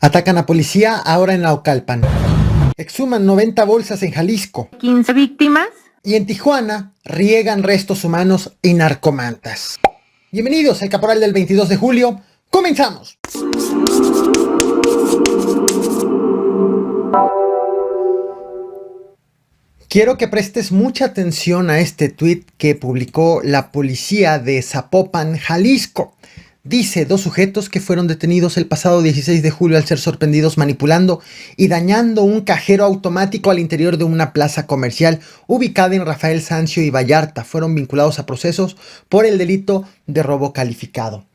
Atacan a policía ahora en Naucalpan. Exhuman 90 bolsas en Jalisco. 15 víctimas. Y en Tijuana riegan restos humanos y narcomantas. Bienvenidos al Caporal del 22 de julio. ¡Comenzamos! Quiero que prestes mucha atención a este tuit que publicó la policía de Zapopan, Jalisco. Dice: dos sujetos que fueron detenidos el pasado 16 de julio al ser sorprendidos manipulando y dañando un cajero automático al interior de una plaza comercial ubicada en Rafael Sanzio y Vallarta fueron vinculados a procesos por el delito de robo calificado.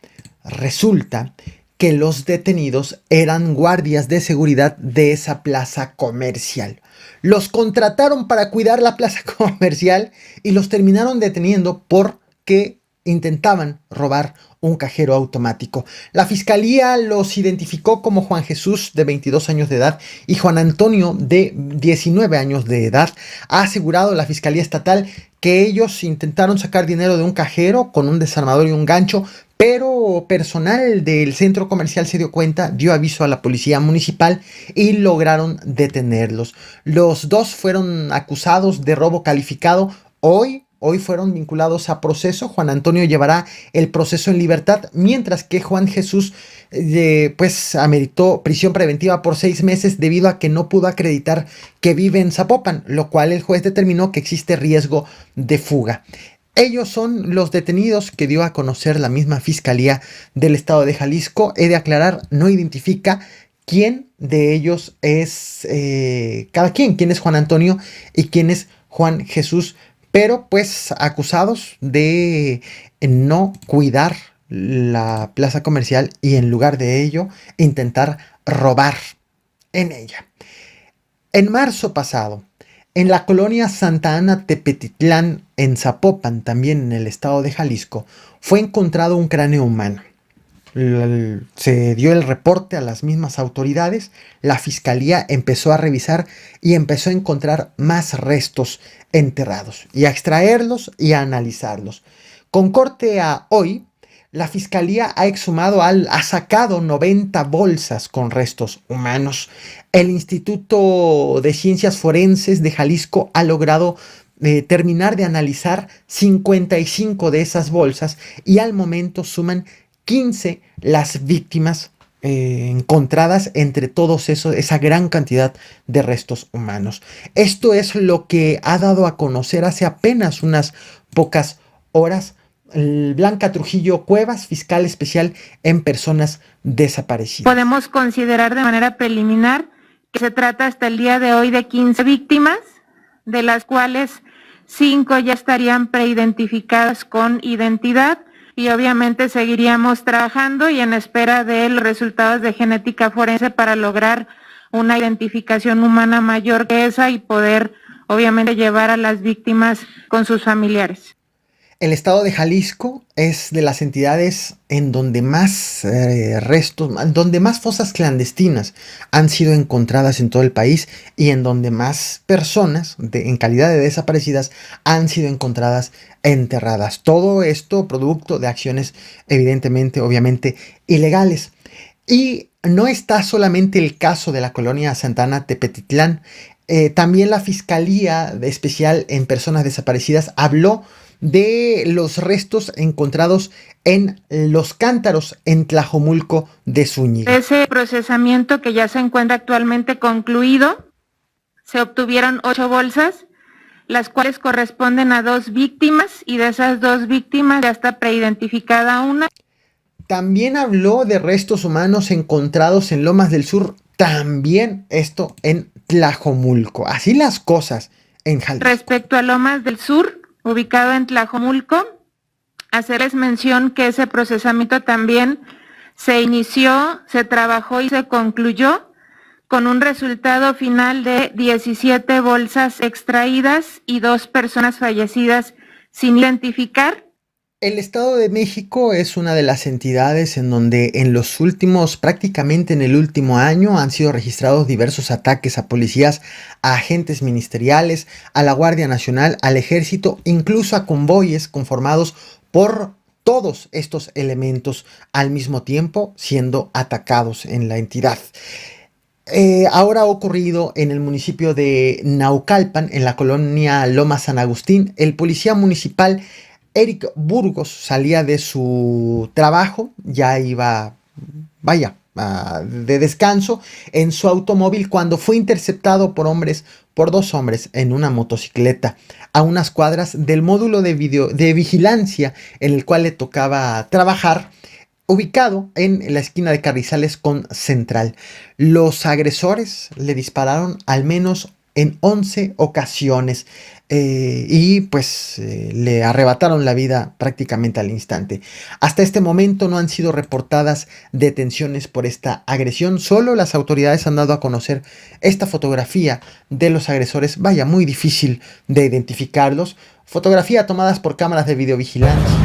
Resulta que los detenidos eran guardias de seguridad de esa plaza comercial. Los contrataron para cuidar la plaza comercial y los terminaron deteniendo porque intentaban robar un cajero automático. La fiscalía los identificó como Juan Jesús, de 22 años de edad, y Juan Antonio, de 19 años de edad. Ha asegurado la fiscalía estatal que ellos intentaron sacar dinero de un cajero con un desarmador y un gancho, pero personal del centro comercial se dio cuenta, dio aviso a la policía municipal y lograron detenerlos. Los dos fueron acusados de robo calificado. Hoy fueron vinculados a proceso. Juan Antonio llevará el proceso en libertad, mientras que Juan Jesús ameritó prisión preventiva por 6 meses debido a que no pudo acreditar que vive en Zapopan, lo cual el juez determinó que existe riesgo de fuga. Ellos son los detenidos que dio a conocer la misma Fiscalía del Estado de Jalisco. He de aclarar, no identifica quién de ellos es quién es Juan Antonio y quién es Juan Jesús, pero pues acusados de no cuidar la plaza comercial y en lugar de ello intentar robar en ella. En marzo pasado, en la colonia Santa Ana Tepetitlán, en Zapopan, también en el estado de Jalisco, fue encontrado un cráneo humano. Se dio el reporte a las mismas autoridades, la fiscalía empezó a revisar y empezó a encontrar más restos enterrados y a extraerlos y a analizarlos. Con corte a hoy, la fiscalía ha sacado 90 bolsas con restos humanos. El Instituto de Ciencias Forenses de Jalisco ha logrado terminar de analizar 55 de esas bolsas y al momento suman 15 las víctimas encontradas entre todos esa gran cantidad de restos humanos. Esto es lo que ha dado a conocer hace apenas unas pocas horas Blanca Trujillo Cuevas, fiscal especial en personas desaparecidas. Podemos considerar de manera preliminar que se trata hasta el día de hoy de 15 víctimas, de las cuales 5 ya estarían preidentificadas con identidad. Y obviamente seguiríamos trabajando y en espera de los resultados de genética forense para lograr una identificación humana mayor que esa y poder obviamente llevar a las víctimas con sus familiares. El estado de Jalisco es de las entidades en donde más donde más fosas clandestinas han sido encontradas en todo el país y en donde más personas en calidad de desaparecidas han sido encontradas enterradas. Todo esto producto de acciones evidentemente, obviamente, ilegales. Y no está solamente el caso de la colonia Santa Ana Tepetitlán. También la Fiscalía Especial en Personas Desaparecidas habló de los restos encontrados en Los Cántaros, en Tlajomulco de Zúñiga. Ese procesamiento, que ya se encuentra actualmente concluido, se obtuvieron 8 bolsas, las cuales corresponden a 2 víctimas, y de esas 2 víctimas ya está preidentificada una. También habló de restos humanos encontrados en Lomas del Sur, también esto en Tlajomulco. Así las cosas en Jalisco. Respecto a Lomas del Sur, ubicado en Tlajomulco, hacerles mención que ese procesamiento también se inició, se trabajó y se concluyó con un resultado final de 17 bolsas extraídas y 2 personas fallecidas sin identificar. El Estado de México es una de las entidades en donde prácticamente en el último año han sido registrados diversos ataques a policías, a agentes ministeriales, a la Guardia Nacional, al Ejército, incluso a convoyes conformados por todos estos elementos al mismo tiempo siendo atacados en la entidad. Ahora ha ocurrido en el municipio de Naucalpan, en la colonia Loma San Agustín. El policía municipal Eric Burgos salía de su trabajo, ya iba, de descanso en su automóvil cuando fue interceptado por dos hombres en una motocicleta a unas cuadras del módulo de vigilancia en el cual le tocaba trabajar, ubicado en la esquina de Carrizales con Central. Los agresores le dispararon al menos en 11 ocasiones y pues le arrebataron la vida prácticamente al instante. Hasta este momento no han sido reportadas detenciones por esta agresión. Solo las autoridades han dado a conocer esta fotografía de los agresores. Vaya, muy difícil de identificarlos. Fotografía tomadas por cámaras de videovigilancia.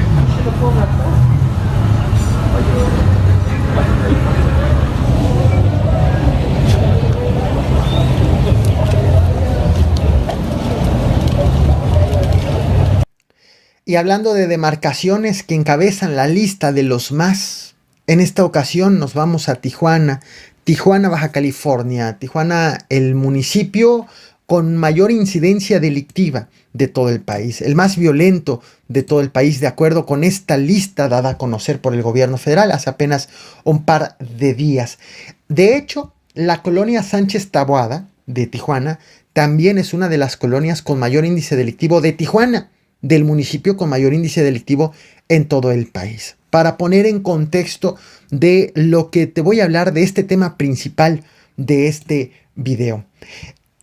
Y hablando de demarcaciones que encabezan la lista de los más, en esta ocasión nos vamos a Tijuana, Baja California. Tijuana, el municipio con mayor incidencia delictiva de todo el país, el más violento de todo el país, de acuerdo con esta lista dada a conocer por el gobierno federal hace apenas un par de días. De hecho, la colonia Sánchez Taboada de Tijuana también es una de las colonias con mayor índice delictivo de Tijuana, del municipio con mayor índice delictivo en todo el país. Para poner en contexto de lo que te voy a hablar de este tema principal de este video.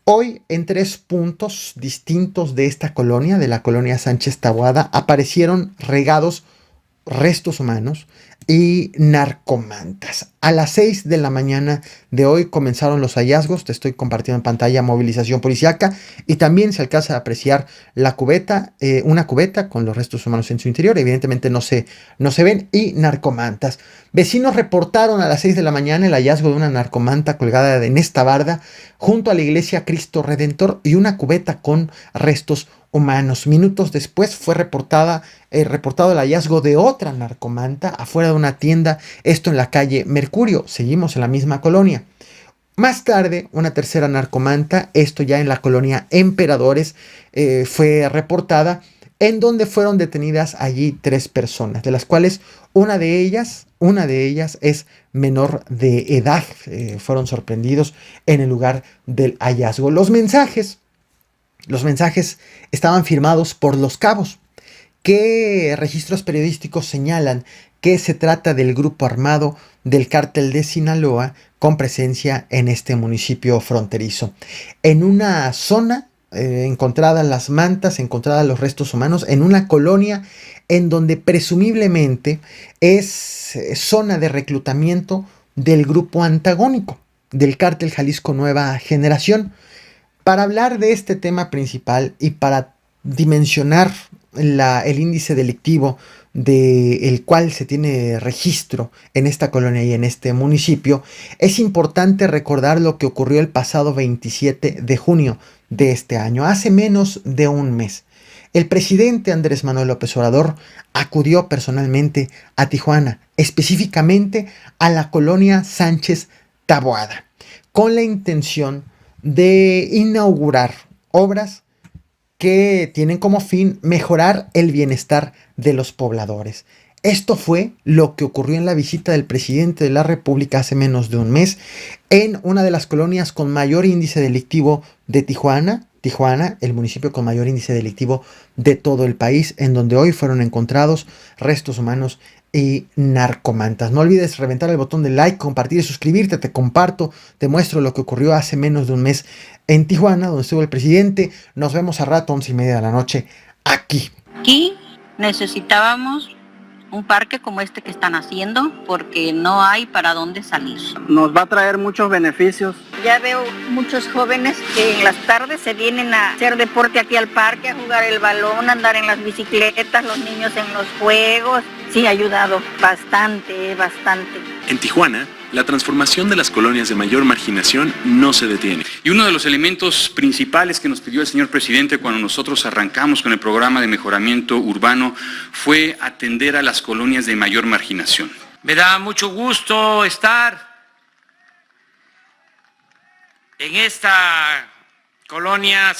Hoy, en 3 puntos distintos de esta colonia, de la colonia Sánchez Taboada, aparecieron regados restos humanos y narcomantas. A las 6 de la mañana de hoy comenzaron los hallazgos. Te estoy compartiendo en pantalla movilización policíaca y también se alcanza a apreciar la cubeta, una cubeta con los restos humanos en su interior. Evidentemente no se ven, y narcomantas. Vecinos reportaron a las 6 de la mañana el hallazgo de una narcomanta colgada en esta barda junto a la iglesia Cristo Redentor y una cubeta con restos humanos. Minutos después fue reportado el hallazgo de otra narcomanta afuera de una tienda, esto en la calle Mercurio. Seguimos en la misma colonia. Más tarde, una tercera narcomanta, esto ya en la colonia Emperadores, fue reportada, en donde fueron detenidas allí 3 personas, de las cuales una de ellas es menor de edad. Fueron sorprendidos en el lugar del hallazgo. Los mensajes estaban firmados por los cabos, que registros periodísticos señalan que se trata del grupo armado del cártel de Sinaloa con presencia en este municipio fronterizo. En una zona encontradas las mantas, encontradas los restos humanos, en una colonia en donde presumiblemente es zona de reclutamiento del grupo antagónico del cártel Jalisco Nueva Generación. Para hablar de este tema principal y para dimensionar el índice delictivo del cual se tiene registro en esta colonia y en este municipio, es importante recordar lo que ocurrió el pasado 27 de junio de este año, hace menos de un mes. El presidente Andrés Manuel López Obrador acudió personalmente a Tijuana, específicamente a la colonia Sánchez Taboada, con la intención de inaugurar obras que tienen como fin mejorar el bienestar de los pobladores. Esto fue lo que ocurrió en la visita del presidente de la República hace menos de un mes en una de las colonias con mayor índice delictivo de Tijuana, el municipio con mayor índice delictivo de todo el país, en donde hoy fueron encontrados restos humanos y narcomantas. No olvides reventar el botón de like, compartir y suscribirte. Te comparto, te muestro lo que ocurrió hace menos de un mes en Tijuana, donde estuvo el presidente. Nos vemos a rato, 11:30 de la noche, aquí. Aquí necesitábamos un parque como este que están haciendo, porque no hay para dónde salir. Nos va a traer muchos beneficios. Ya veo muchos jóvenes que en las tardes se vienen a hacer deporte aquí al parque, a jugar el balón, a andar en las bicicletas, los niños en los juegos. Sí, ha ayudado bastante. En Tijuana, La transformación de las colonias de mayor marginación no se detiene. Y uno de los elementos principales que nos pidió el señor presidente cuando nosotros arrancamos con el programa de mejoramiento urbano fue atender a las colonias de mayor marginación. Me da mucho gusto estar en esta colonia